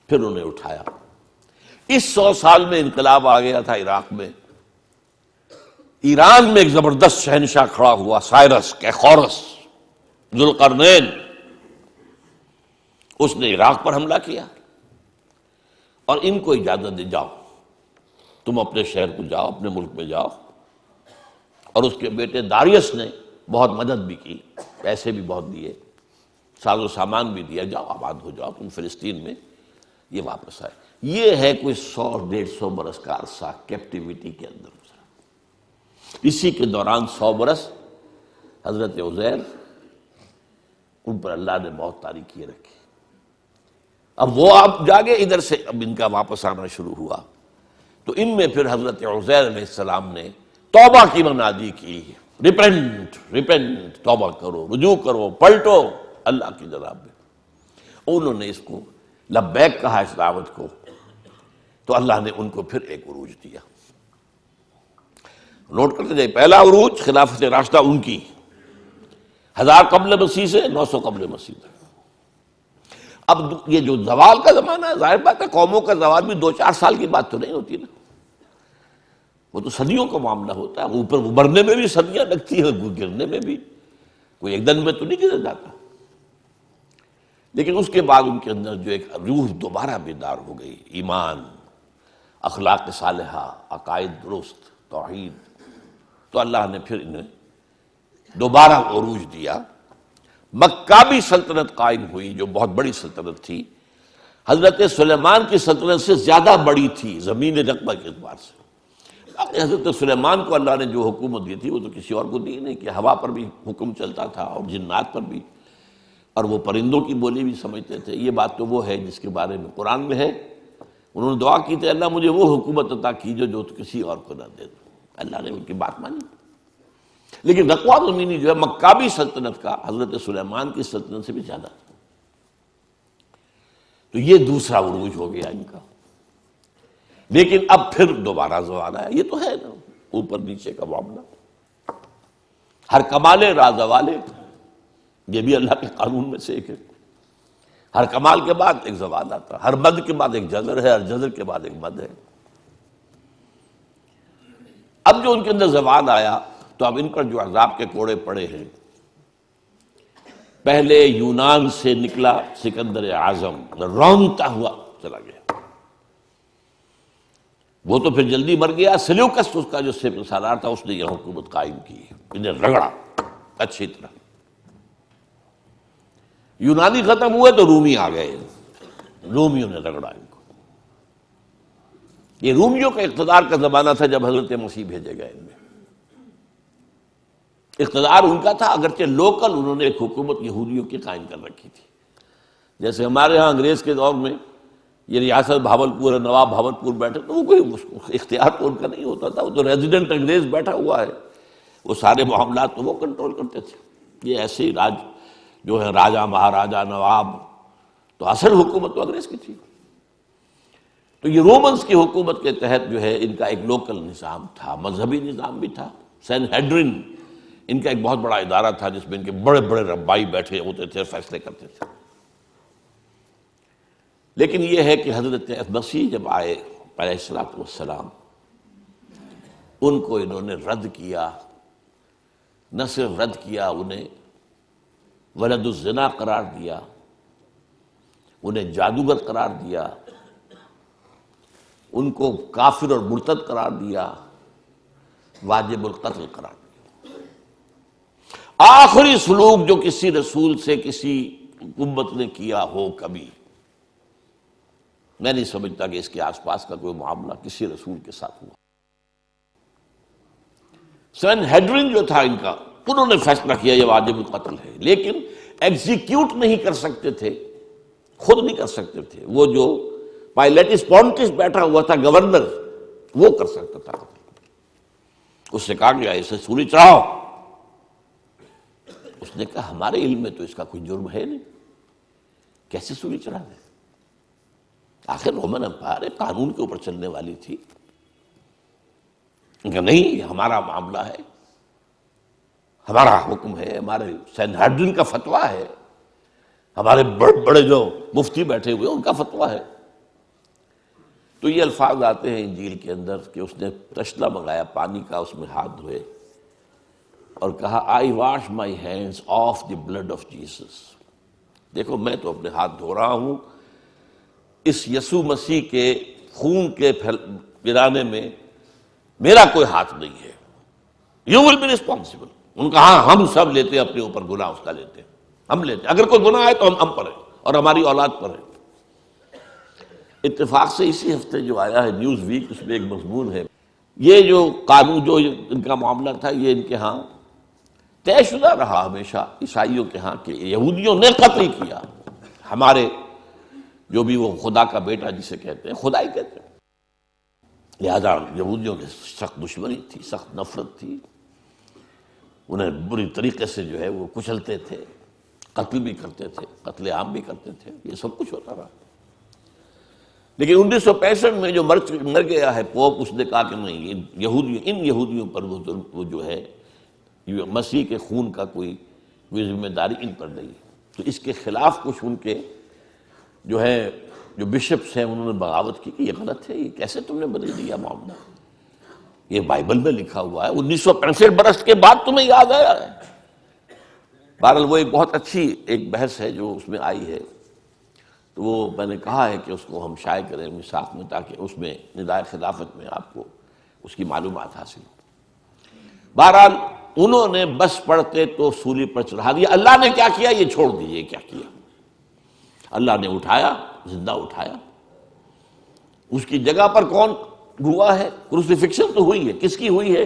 پھر انہیں اٹھایا۔ اس 100 سال میں انقلاب آ گیا تھا عراق میں، ایران میں ایک زبردست شہنشاہ کھڑا ہوا، سائرس کیخورس ذوالقرنین، اس نے عراق پر حملہ کیا اور ان کو اجازت دے جاؤ تم اپنے شہر کو جاؤ، اپنے ملک میں جاؤ۔ اور اس کے بیٹے داریس نے بہت مدد بھی کی، پیسے بھی بہت دیے، ساز و سامان بھی دیا، جاؤ آباد ہو جاؤ تم فلسطین میں۔ یہ واپس آئے۔ یہ ہے کوئی 100-150 برس کا عرصہ کیپٹیوٹی کے اندر گزرا۔ اسی کے دوران 100 برس حضرت عزیر، ان پر اللہ نے موت طاری کیے رکھی۔ اب وہ آپ جاگے ادھر سے، اب ان کا واپس آنا شروع ہوا، تو ان میں پھر حضرت عزیر علیہ السلام نے توبہ کی منادی کی، ریپینٹ ریپینٹ، توبہ کرو، رجوع کرو، پلٹو اللہ کی جناب میں۔ انہوں نے اس کو لبیک کہا، اس دعوت کو، تو اللہ نے ان کو پھر ایک عروج دیا۔ نوٹ کرتے جائے، پہلا عروج خلافت راشدہ ان کی، 1000 قبل مسیح سے 900 قبل مسیح تک۔ اب یہ جو زوال کا زمانہ ہے، ظاہر بات ہے قوموں کا زوال بھی 2-4 سال کی بات تو نہیں ہوتی نا، وہ تو صدیوں کا معاملہ ہوتا ہے، اوپر ابھرنے میں بھی صدیاں لگتی ہیں، گرنے میں بھی کوئی ایک دن میں تو نہیں گر جاتا۔ لیکن اس کے بعد ان کے اندر جو ایک روح دوبارہ بیدار ہو گئی، ایمان، اخلاق صالحہ، عقائد درست، توحید، تو اللہ نے پھر انہیں دوبارہ عروج دیا۔ مکابی سلطنت قائم ہوئی، جو بہت بڑی سلطنت تھی، حضرت سلیمان کی سلطنت سے زیادہ بڑی تھی زمین رقبہ کے اعتبار سے۔ حضرت سلیمان کو اللہ نے جو حکومت دی تھی وہ تو کسی اور کو دی نہیں، کہ ہوا پر بھی حکم چلتا تھا اور جنات پر بھی، اور وہ پرندوں کی بولی بھی سمجھتے تھے۔ یہ بات تو وہ ہے جس کے بارے میں قرآن میں ہے، انہوں نے دعا کی تھی اللہ مجھے وہ حکومت عطا کیجو جو کسی اور کو نہ دے دو، اللہ نے ان کی بات مانی۔ لیکن رقوہ زمینی جو ہے مکابی سلطنت کا حضرت سلیمان کی سلطنت سے بھی زیادہ تھا۔ تو یہ دوسرا عروج ہو گیا ان کا۔ لیکن اب پھر دوبارہ زوال آیا، یہ تو ہے نا اوپر نیچے کا معاملہ، ہر کمال راز زوال، یہ بھی اللہ کے قانون میں سے ایک ہے۔ ہر کمال کے بعد ایک زوال آتا، ہر مد کے بعد ایک جزر ہے، ہر جزر کے بعد ایک مد ہے۔ اب جو ان کے اندر زوال آیا تو اب ان پر جو عذاب کے کوڑے پڑے ہیں، پہلے یونان سے نکلا سکندر اعظم، رونتا ہوا چلا گیا، وہ تو پھر جلدی مر گیا۔ سلیوکس اس کا جو سالار تھا اس نے یہ حکومت قائم کی، انہیں رگڑا اچھی طرح۔ یونانی ختم ہوئے تو رومی آ گئے، رومیوں نے رگڑا ان کو۔ یہ رومیوں کا اقتدار کا زمانہ تھا جب حضرت مسیح بھیجے گئے ان میں۔ اقتدار ان کا تھا، اگرچہ لوکل انہوں نے ایک حکومت یہودیوں کی قائم کر رکھی تھی۔ جیسے ہمارے ہاں انگریز کے دور میں یہ ریاست بھاولپور ہے، نواب بھاولپور بیٹھے، تو وہ کوئی اختیار تو ان کا نہیں ہوتا تھا، وہ تو ریزیڈنٹ انگریز بیٹھا ہوا ہے، وہ سارے معاملات تو وہ کنٹرول کرتے تھے۔ یہ ایسے ہی راج جو ہے راجا مہاراجا نواب، تو اصل حکومت تو انگریز کی تھی۔ تو یہ رومنز کی حکومت کے تحت جو ہے ان کا ایک لوکل نظام تھا، مذہبی نظام بھی تھا۔ سین ہیڈرن ان کا ایک بہت بڑا ادارہ تھا جس میں ان کے بڑے بڑے ربائی بیٹھے ہوتے تھے، فیصلے کرتے تھے۔ لیکن یہ ہے کہ حضرت مسیح جب آئے علیہ الصلوۃ والسلام، ان کو انہوں نے رد کیا، نہ صرف رد کیا، انہیں ولد الزنا قرار دیا، انہیں جادوگر قرار دیا، ان کو کافر اور مرتد قرار دیا، واجب القتل قرار دیا۔ آخری سلوک جو کسی رسول سے کسی امت نے کیا ہو کبھی، میں نہیں سمجھتا کہ اس کے آس پاس کا کوئی معاملہ کسی رسول کے ساتھ ہوا۔ سین ہیڈرن جو تھا ان کا، انہوں نے فیصلہ کیا یہ واجب القتل ہے، لیکن ایگزیکیوٹ نہیں کر سکتے تھے، خود نہیں کر سکتے تھے۔ وہ جو پائلیٹس پونٹس بیٹھا ہوا تھا گورنر، وہ کر سکتا تھا۔ اس سے کہا گیا اسے سولی چڑھاؤ، اس نے کہا ہمارے علم میں تو اس کا کوئی جرم ہے نہیں، کیسے سولی چڑھا دیں؟ آخر رومن امپائر قانون کے اوپر چلنے والی تھی۔ کہ نہیں، یہ ہمارا معاملہ ہے، ہمارا حکم ہے، ہمارے سین ہیڈرن کا فتویٰ ہے، ہمارے بڑے بڑے جو مفتی بیٹھے ہوئے ان کا فتویٰ ہے۔ تو یہ الفاظ آتے ہیں انجیل کے اندر کہ اس نے تشلا منگایا پانی کا، اس میں ہاتھ دھوئے اور کہا I wash my hands of the blood of Jesus. دیکھو میں تو اپنے ہاتھ دھو رہا ہوں، اس یسوع مسیح کے خون کے پلانے میں میرا کوئی ہاتھ نہیں ہے۔ You will be responsible. ان کا ہاں ہم سب لیتے ہیں اپنے اوپر گناہ، اس کا لیتے ہیں، ہم لیتے ہیں، اگر کوئی گناہ ہے تو ہم پر ہے اور ہماری اولاد پر ہے۔ اتفاق سے اسی ہفتے جو آیا ہے نیوز ویک، اس میں ایک مضمون ہے، یہ جو قانون جو ان کا معاملہ تھا یہ ان کے ہاں طے شدہ رہا ہمیشہ عیسائیوں کے ہاں کہ یہودیوں نے قتل کیا ہمارے جو بھی وہ خدا کا بیٹا جسے کہتے ہیں، خدا ہی کہتے ہیں۔ لہذا یہودیوں کی سخت دشمنی تھی، سخت نفرت تھی، انہیں بری طریقے سے جو ہے وہ کچلتے تھے، قتل بھی کرتے تھے، قتل عام بھی کرتے تھے، یہ سب کچھ ہوتا رہا۔ لیکن 1965 میں جو مر گیا ہے پوپ، اس نے کہا کہ نہیں، ان یہودیوں پر وہ جو ہے مسیح کے خون کا کوئی ذمہ داری ان پر نہیں ہے۔ تو اس کے خلاف کچھ ان کے جو ہے جو بشپس ہیں انہوں نے بغاوت کی کہ یہ غلط ہے، یہ کیسے تم نے بدل دیا معاملہ، یہ بائبل میں لکھا ہوا ہے، 1965 برس کے بعد تمہیں یاد آیا ہے۔ بہرحال وہ ایک بہت اچھی ایک بحث ہے جو اس میں آئی ہے، تو وہ میں نے کہا ہے کہ اس کو ہم شائع کریں میثاق میں، تاکہ اس میں ندائے خلافت میں آپ کو اس کی معلومات حاصل ہو۔ بہرحال انہوں نے بس پڑھتے تو سولی پر چڑھا دیا۔ اللہ نے کیا کیا یہ چھوڑ دیجیے، کیا کیا اللہ نے؟ اٹھایا، زندہ اٹھایا۔ اس کی جگہ پر کون ہوا ہے؟ کروسیفکشن تو ہوئی ہے، کس کی ہوئی ہے؟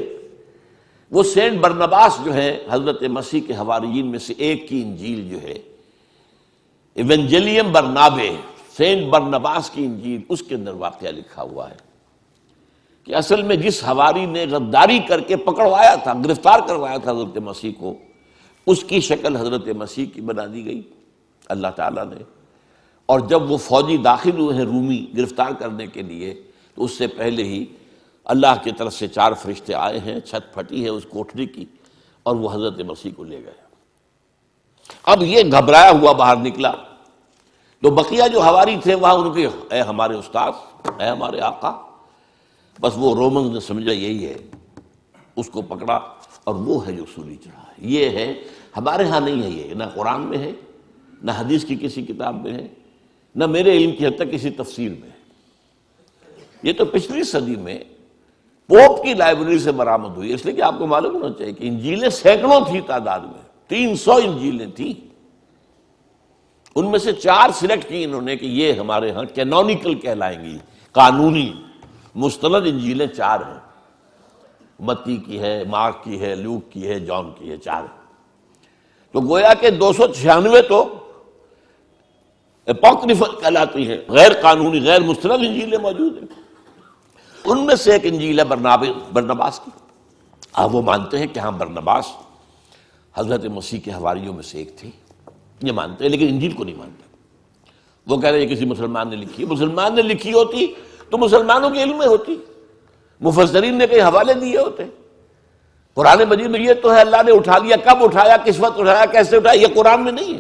وہ سینٹ برنباس جو ہے حضرت مسیح کے حواریین میں سے ایک کی انجیل جو ہے ایونجیلیم برنابے، سینٹ برنباس کی انجیل، اس کے اندر واقعہ لکھا ہوا ہے کہ اصل میں جس حواری نے غداری کر کے پکڑوایا تھا، گرفتار کروایا تھا حضرت مسیح کو، اس کی شکل حضرت مسیح کی بنا دی گئی اللہ تعالیٰ نے. اور جب وہ فوجی داخل ہوئے ہیں رومی گرفتار کرنے کے لیے، تو اس سے پہلے ہی اللہ کی طرف سے 4 فرشتے آئے ہیں، چھت پھٹی ہے اس کوٹھری کی، اور وہ حضرت مسیح کو لے گئے. اب یہ گھبرایا ہوا باہر نکلا، تو بقیہ جو حواری تھے وہاں ان کے، اے ہمارے استاد، اے ہمارے آقا. بس وہ رومنز نے سمجھا یہی ہے، اس کو پکڑا اور وہ ہے جو سولی چڑھا ہے. یہ ہے، ہمارے ہاں نہیں ہے، یہ نہ قرآن میں ہے، نہ حدیث کی کسی کتاب میں ہے، نہ میرے علم کی حد تک کسی تفسیر میں ہے. یہ تو پچھلی صدی میں پوپ کی لائبریری سے برآمد ہوئی. اس لیے کہ آپ کو معلوم ہونا چاہیے کہ انجیلیں سینکڑوں تھی تعداد میں، 300 انجیلیں تھیں. ان میں سے 4 سلیکٹ کی انہوں نے کہ یہ ہمارے ہاں کینونیکل کہلائیں گی، قانونی مستند انجیلیں 4 ہیں. متی کی ہے، مارک کی ہے، لوک کی ہے، جان کی ہے، 4 ہیں. تو گویا کہ 296 تو اپوکریفل کہلاتی ہیں، غیر قانونی، غیر مستند انجیلیں موجود ہیں. ان میں سے ایک انجیل ہے برنباس کی. اب وہ مانتے ہیں کہ ہاں برنباس حضرت مسیح کے حواریوں میں سے ایک تھے، یہ مانتے ہیں، لیکن انجیل کو نہیں مانتے. وہ کہہ رہے ہیں کسی مسلمان نے لکھی. مسلمان نے لکھی ہوتی تو مسلمانوں کے علم میں ہوتی، مفسرین نے کئی حوالے دیے ہوتے. قرآن مجید میں یہ تو ہے اللہ نے اٹھا لیا، کب اٹھایا، کس وقت اٹھایا، کیسے اٹھایا، یہ قرآن میں نہیں ہے.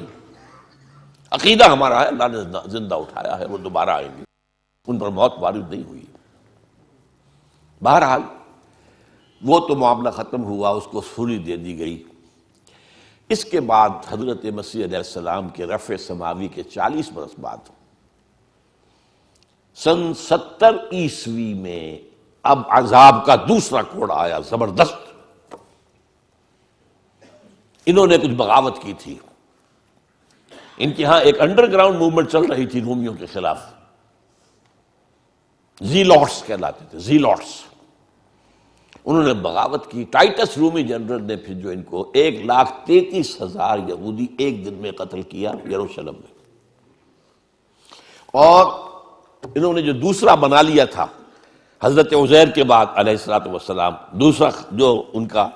عقیدہ ہمارا ہے اللہ نے زندہ اٹھایا ہے، وہ دوبارہ آئیں گے، ان پر موت وارد نہیں ہوئی. بہرحال وہ تو معاملہ ختم ہوا، اس کو سولی دے دی گئی. اس کے بعد حضرت مسیح علیہ السلام کے رفع سماوی کے 40 برس بعد سن 70 عیسوی میں اب عذاب کا دوسرا کوڑ آیا زبردست. انہوں نے کچھ بغاوت کی تھی. ان کے ہاں ایک انڈر گراؤنڈ موومنٹ چل رہی تھی رومیوں کے خلاف، زیلوٹس کہلاتے تھے، زیلوٹس. انہوں نے بغاوت کی. ٹائٹس رومی جنرل نے پھر جو ان کو 1,33,000 یہودی ایک دن میں قتل کیا یروشلم میں. اور انہوں نے جو دوسرا بنا لیا تھا حضرت عزیر کے بعد علیہ الصلوۃ والسلام، دوسرا جو ان کا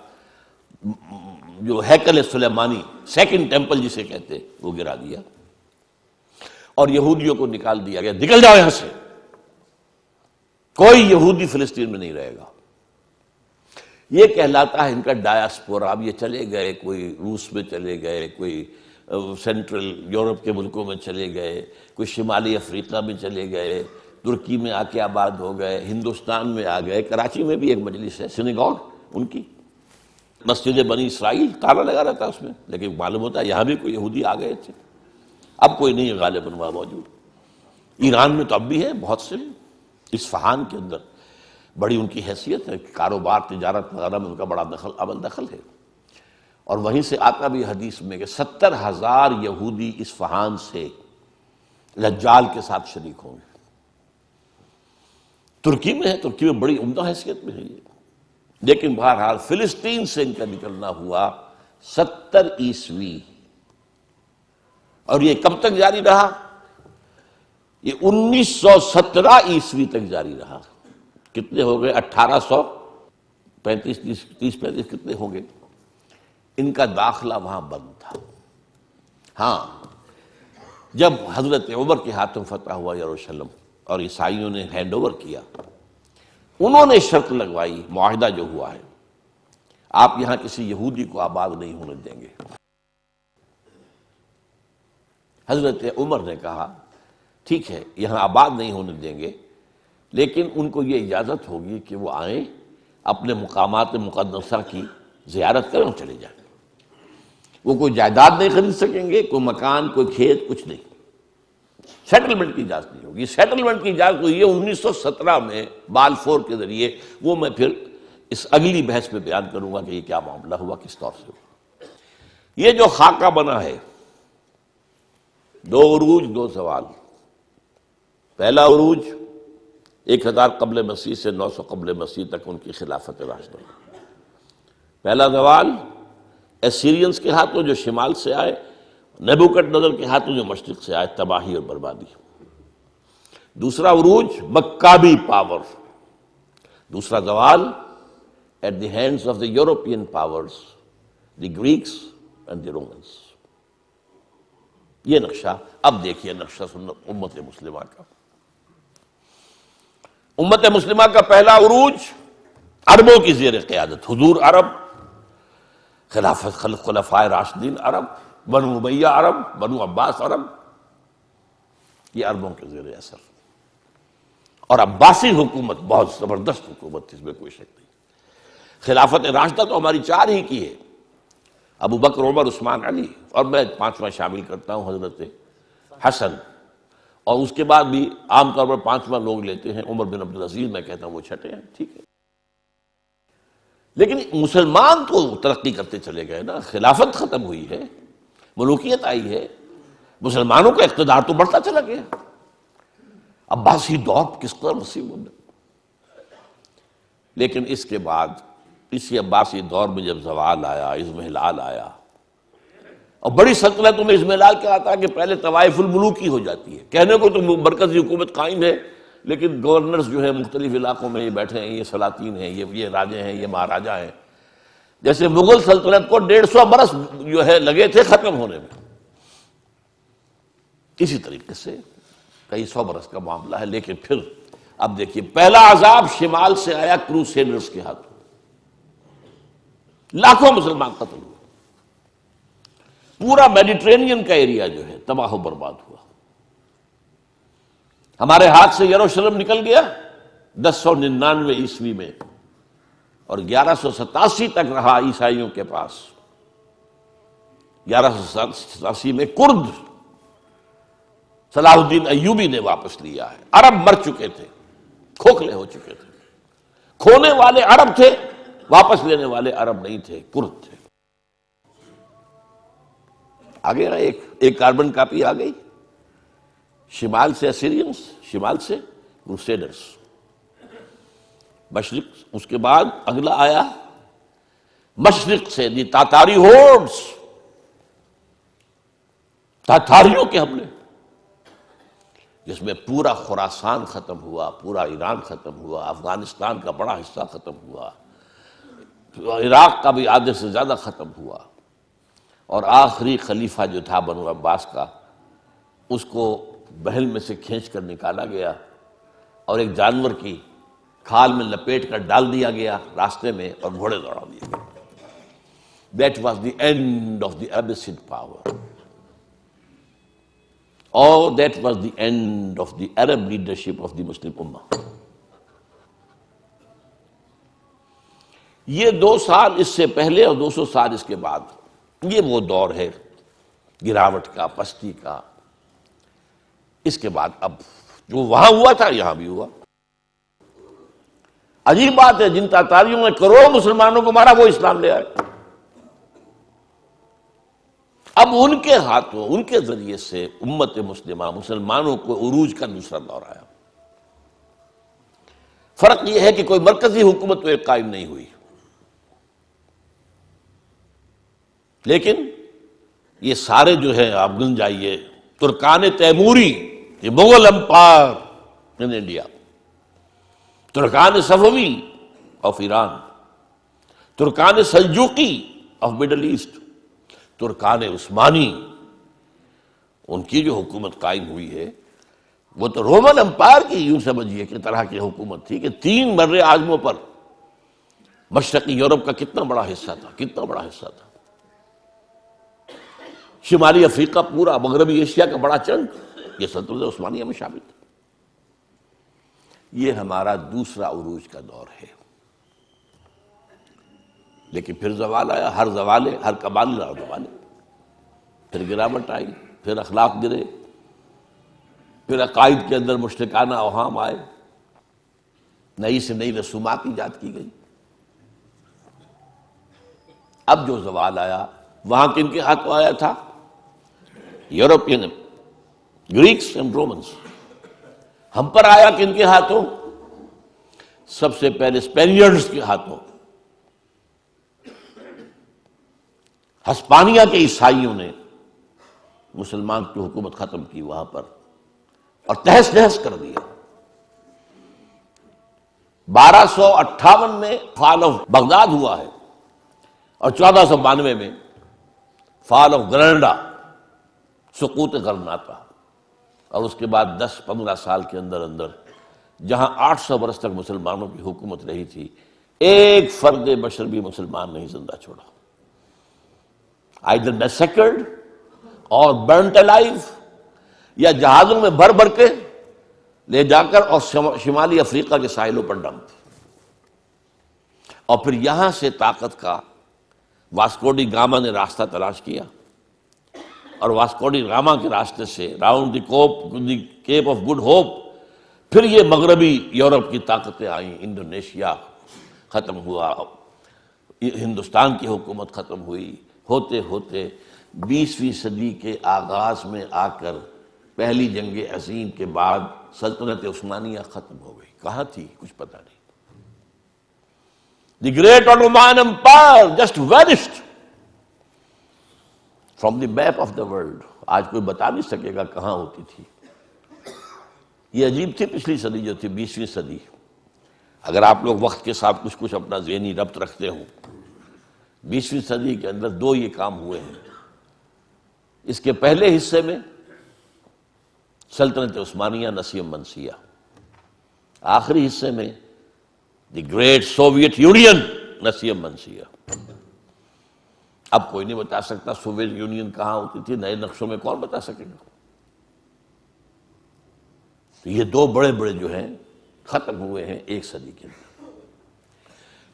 جو ہیکل سلیمانی، سیکنڈ ٹیمپل جسے کہتے، وہ گرا دیا اور یہودیوں کو نکال دیا گیا. نکل جاؤ یہاں سے، کوئی یہودی فلسطین میں نہیں رہے گا. یہ کہلاتا ہے ان کا ڈایاسپورا. اب یہ چلے گئے، کوئی روس میں چلے گئے، کوئی سینٹرل یورپ کے ملکوں میں چلے گئے، کوئی شمالی افریقہ میں چلے گئے، ترکی میں آ کے آباد ہو گئے، ہندوستان میں آ گئے. کراچی میں بھی ایک مجلس ہے سینیگوگ ان کی، مسجد بنی اسرائیل، تالا لگا رہتا ہے اس میں، لیکن معلوم ہوتا ہے یہاں بھی کوئی یہودی آ گئے تھے. اب کوئی نہیں ہے غالباً وہاں موجود. ایران میں تو اب بھی ہے بہت سے. اصفہان کے اندر بڑی ان کی حیثیت ہے، کاروبار تجارت وغیرہ میں ان کا بڑا دخل ہے. اور وہیں سے آتا بھی حدیث میں کہ 70,000 یہودی اصفہان سے دجال کے ساتھ شریک ہوں گے. ترکی میں ہے، ترکی میں بڑی عمدہ حیثیت میں ہے یہ. لیکن بہرحال فلسطین سے ان کا نکلنا ہوا 70 عیسوی. اور یہ کب تک جاری رہا؟ یہ 1917 عیسوی تک جاری رہا. کتنے ہو گئے؟ 1835 30 35 کتنے ہوں گے. ان کا داخلہ وہاں بند تھا. ہاں، جب حضرت عمر کے ہاتھوں فتح ہوا یروشلم اور عیسائیوں نے ہینڈ اوور کیا، انہوں نے شرط لگوائی، معاہدہ جو ہوا ہے، آپ یہاں کسی یہودی کو آباد نہیں ہونے دیں گے. حضرت عمر نے کہا ٹھیک ہے، یہاں آباد نہیں ہونے دیں گے، لیکن ان کو یہ اجازت ہوگی کہ وہ آئیں، اپنے مقامات مقدسہ کی زیارت کریں اور چلے جائیں. وہ کوئی جائیداد نہیں خرید سکیں گے، کوئی مکان، کوئی کھیت، کچھ نہیں. سیٹلمنٹ کی اجازت نہیں ہوگی. سیٹلمنٹ کی اجازت ہوئی ہے 1917 میں بالفور کے ذریعے. وہ میں پھر اس اگلی بحث میں بیان کروں گا کہ یہ کیا معاملہ ہوا، کس طور سے ہوا. یہ جو خاکہ بنا ہے، 2 عروج 2 زوال. پہلا عروج 1000 قبل مسیح سے 900 قبل مسیح تک ان کی خلافت راشدہ. پہلا زوال ایسیرینز کے ہاتھوں جو شمال سے آئے، نیبوکڈ نظر کے ہاتھوں جو مشرق سے آئے، تباہی اور بربادی. دوسرا عروج مکابی پاور، دوسرا زوال at the hands of the European powers, the Greeks and the Romans. یہ نقشہ، اب دیکھیے نقشہ سنت امت مسلمہ کا۔ امت مسلمہ کا پہلا عروج عربوں کی زیر قیادت، حضور عرب، خلافت خلفائے راشدین عرب، بنو امیہ عرب، بنو عباس عرب، یہ عربوں کے زیر اثر۔ اور عباسی حکومت بہت زبردست حکومت تھی، اس میں کوئی شک نہیں۔ خلافت راشدہ تو ہماری چار ہی کی ہے، ابو بکر، عمر، عثمان، علی، اور میں پانچواں شامل کرتا ہوں حضرت حسن، اور اس کے بعد بھی عام طور پر پانچواں لوگ لیتے ہیں عمر بن عبدالعزیز، میں کہتا ہوں وہ چھٹے ہیں، ٹھیک ہے۔ لیکن مسلمان تو ترقی کرتے چلے گئے نا، خلافت ختم ہوئی ہے، ملوکیت آئی ہے، مسلمانوں کا اقتدار تو بڑھتا چلا گیا۔ عباسی دور کس قدر وسیع ہونا، لیکن اس کے بعد اسی عباسی دور میں جب زوال آیا، اضمحلال آیا، اور بڑی سلطنتوں میں اضمحلال کیا آتا ہے کہ پہلے طوائف الملوکی ہو جاتی ہے، کہنے کو تو مرکزی حکومت قائم ہے، لیکن گورنرز جو ہے مختلف علاقوں میں یہ بیٹھے ہیں، یہ سلاطین ہیں، یہ راجے ہیں، یہ مہاراجا ہیں۔ جیسے مغل سلطنت کو 150 برس جو ہے لگے تھے ختم ہونے میں، اسی طریقے سے کئی 100 برس کا معاملہ ہے۔ لیکن پھر اب دیکھیے پہلا عذاب شمال سے آیا کروسیڈرز کے ہاتھوں، لاکھوں مسلمان قتل ہوئے، پورا میڈیٹرینین کا ایریا جو ہے تباہ و برباد ہوا۔ ہمارے ہاتھ سے یروشلم نکل گیا 1099 عیسوی میں، اور 1187 تک رہا عیسائیوں کے پاس۔ 1187 میں کرد صلاح الدین ایوبی نے واپس لیا ہے۔ عرب مر چکے تھے، کھوکھلے ہو چکے تھے، کھونے والے عرب تھے، واپس لینے والے عرب نہیں تھے، کرد تھے۔ آگے ایک کاربن کاپی آ گئی، شمال سے اسیرینز، شمال سے کروسیڈرز، مشرق، اس کے بعد اگلا آیا مشرق سے دی تاتاری ہورڈز، تاتاریوں کے حملے، جس میں پورا خراسان ختم ہوا، پورا ایران ختم ہوا، افغانستان کا بڑا حصہ ختم ہوا، عراق کا بھی آدھے سے زیادہ ختم ہوا، اور آخری خلیفہ جو تھا بنو عباس کا، اس کو بحل میں سے کھینچ کر نکالا گیا اور ایک جانور کی کھال میں لپیٹ کر ڈال دیا گیا راستے میں، اور گھوڑے دوڑا دیے گئے۔ That was the end of the Abbasid power. Or that was the end of the Arab leadership of the Muslim Ummah. یہ 2 سال اس سے پہلے اور 200 سال اس کے بعد، یہ وہ دور ہے گراوٹ کا، پستی کا۔ اس کے بعد اب جو وہاں ہوا تھا یہاں بھی ہوا۔ عجیب بات ہے، جن تاتاریوں نے کروڑوں مسلمانوں کو مارا وہ اسلام لے آئے۔ اب ان کے ہاتھوں، ان کے ذریعے سے امت مسلمہ، مسلمانوں کو عروج کا دوسرا دور آیا۔ فرق یہ ہے کہ کوئی مرکزی حکومت تو ایک قائم نہیں ہوئی، لیکن یہ سارے جو ہے آپ گن جائیے، ترکان تیموری، یہ مغل امپائر ان انڈیا، ترکان صفوی آف ایران، ترکان سلجوقی آف مڈل ایسٹ، ترکان عثمانی، ان کی جو حکومت قائم ہوئی ہے وہ تو رومن امپائر کی یوں سمجھیے کہ طرح کی حکومت تھی کہ 3 بر اعظموں پر مشرقی یورپ کا کتنا بڑا حصہ تھا، کتنا بڑا حصہ تھا، شمالی افریقہ، پورا مغربی ایشیا کا بڑا چنک یہ سلطنت عثمانیہ میں شامل تھا۔ یہ ہمارا دوسرا عروج کا دور ہے۔ لیکن پھر زوال آیا، ہر زوالے، ہر کمال زوالے، پھر گراوٹ آئی، پھر اخلاق گرے، پھر عقائد کے اندر مشرکانہ اوہام آئے، نئی سے نئی رسومات ایجاد کی گئی۔ اب جو زوال آیا وہاں کن کے ہاتھوں آیا تھا؟ European, Greeks and Romans. ہم پر آیا کن کے ہاتھوں؟ سب سے پہلے اسپینیئرز کے ہاتھوں۔ ہسپانیہ کے عیسائیوں نے مسلمان کی حکومت ختم کی وہاں پر، اور تہس نہس کر دیا۔ 1258 میں فال آف بغداد ہوا ہے اور 1492 میں فال آف گرناڈا، سقوط غرناطہ، اور اس کے بعد 10-15 سال کے اندر اندر جہاں 800 برس تک مسلمانوں کی حکومت رہی تھی، ایک فرد بشر بھی مسلمان نہیں زندہ چھوڑا، either massacred اور burnt alive، یا جہازوں میں بھر بھر کے لے جا کر اور شمالی افریقہ کے ساحلوں پر ڈمپ، اور پھر یہاں سے طاقت کا واسکو ڈی گاما نے راستہ تلاش کیا، اور واسکو ڈی گاما کے راستے سے round the Cape of Good Hope پھر یہ مغربی یورپ کی طاقتیں آئیں، انڈونیشیا ختم ہوا، ہندوستان کی حکومت ختم ہوئی، ہوتے ہوتے 20ویں صدی کے آغاز میں آ کر پہلی جنگ عظیم کے بعد سلطنت عثمانیہ ختم ہو گئی۔ کہاں تھی کچھ پتہ نہیں۔ The great Ottoman Empire just vanished from the map of the world۔ آج کوئی بتا نہیں سکے گا کہاں ہوتی تھی۔ یہ عجیب تھی پچھلی صدی جو تھی 20ویں صدی۔ اگر آپ لوگ وقت کے ساتھ کچھ اپنا ذہنی ربط رکھتے ہوں، 20ویں صدی کے اندر 2 یہ کام ہوئے ہیں۔ اس کے پہلے حصے میں سلطنت عثمانیہ نسیم منسیہ، آخری حصے میں دی گریٹ سوویت یونین نسیم منسیہ۔ اب کوئی نہیں بتا سکتا سوویت یونین کہاں ہوتی تھی، نئے نقشوں میں کون بتا سکے گا؟ تو یہ 2 بڑے بڑے جو ہیں ختم ہوئے ہیں ایک صدی کے اندر۔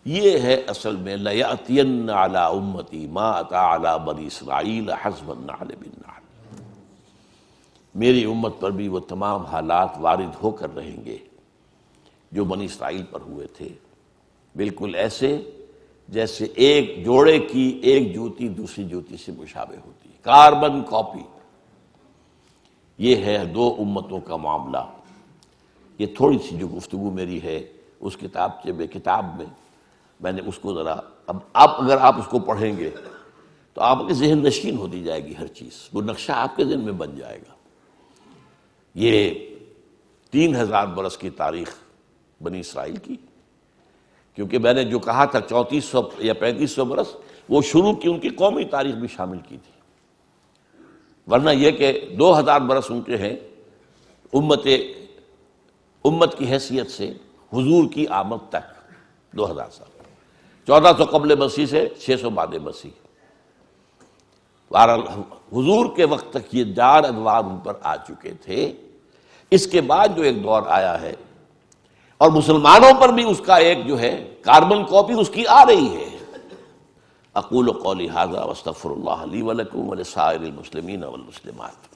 یہ ہے اصل میں لَيَأْتِيَنَّ عَلَىٰ أُمَّتِي مَا أَتَىٰ عَلَىٰ بَنِي إِسْرَائِيلَ حَسْبَ النَّعْلِ بِالنَّعْلِ۔ میری امت پر بھی وہ تمام حالات وارد ہو کر رہیں گے جو بنی اسرائیل پر ہوئے تھے، بالکل ایسے جیسے ایک جوڑے کی ایک جوتی دوسری جوتی سے مشابہ ہوتی ہے، کاربن کاپی۔ یہ ہے 2 امتوں کا معاملہ۔ یہ تھوڑی سی جو گفتگو میری ہے اس کتاب میں نے اس کو ذرا اب اگر آپ اس کو پڑھیں گے تو آپ کے ذہن نشین ہوتی جائے گی، ہر چیز وہ نقشہ آپ کے ذہن میں بن جائے گا۔ یہ 3000 برس کی تاریخ بنی اسرائیل کی، کیونکہ میں نے جو کہا تھا 3400 یا 3500 برس، وہ شروع کی ان کی قومی تاریخ بھی شامل کی تھی، ورنہ یہ کہ 2000 برس ان کے ہیں امت کی حیثیت سے حضور کی آمد تک، 2000 سال، 1400 قبل مسیح سے 600 بعد مسیح۔ بہرحال حضور کے وقت تک یہ 4 ادوار ان پر آ چکے تھے۔ اس کے بعد جو ایک دور آیا ہے اور مسلمانوں پر بھی اس کا ایک جو ہے کاربن کاپی اس کی آ رہی ہے۔ اقول قولی ھذا واستغفر اللہ لی ولکم ولسائر المسلمین والمسلمات۔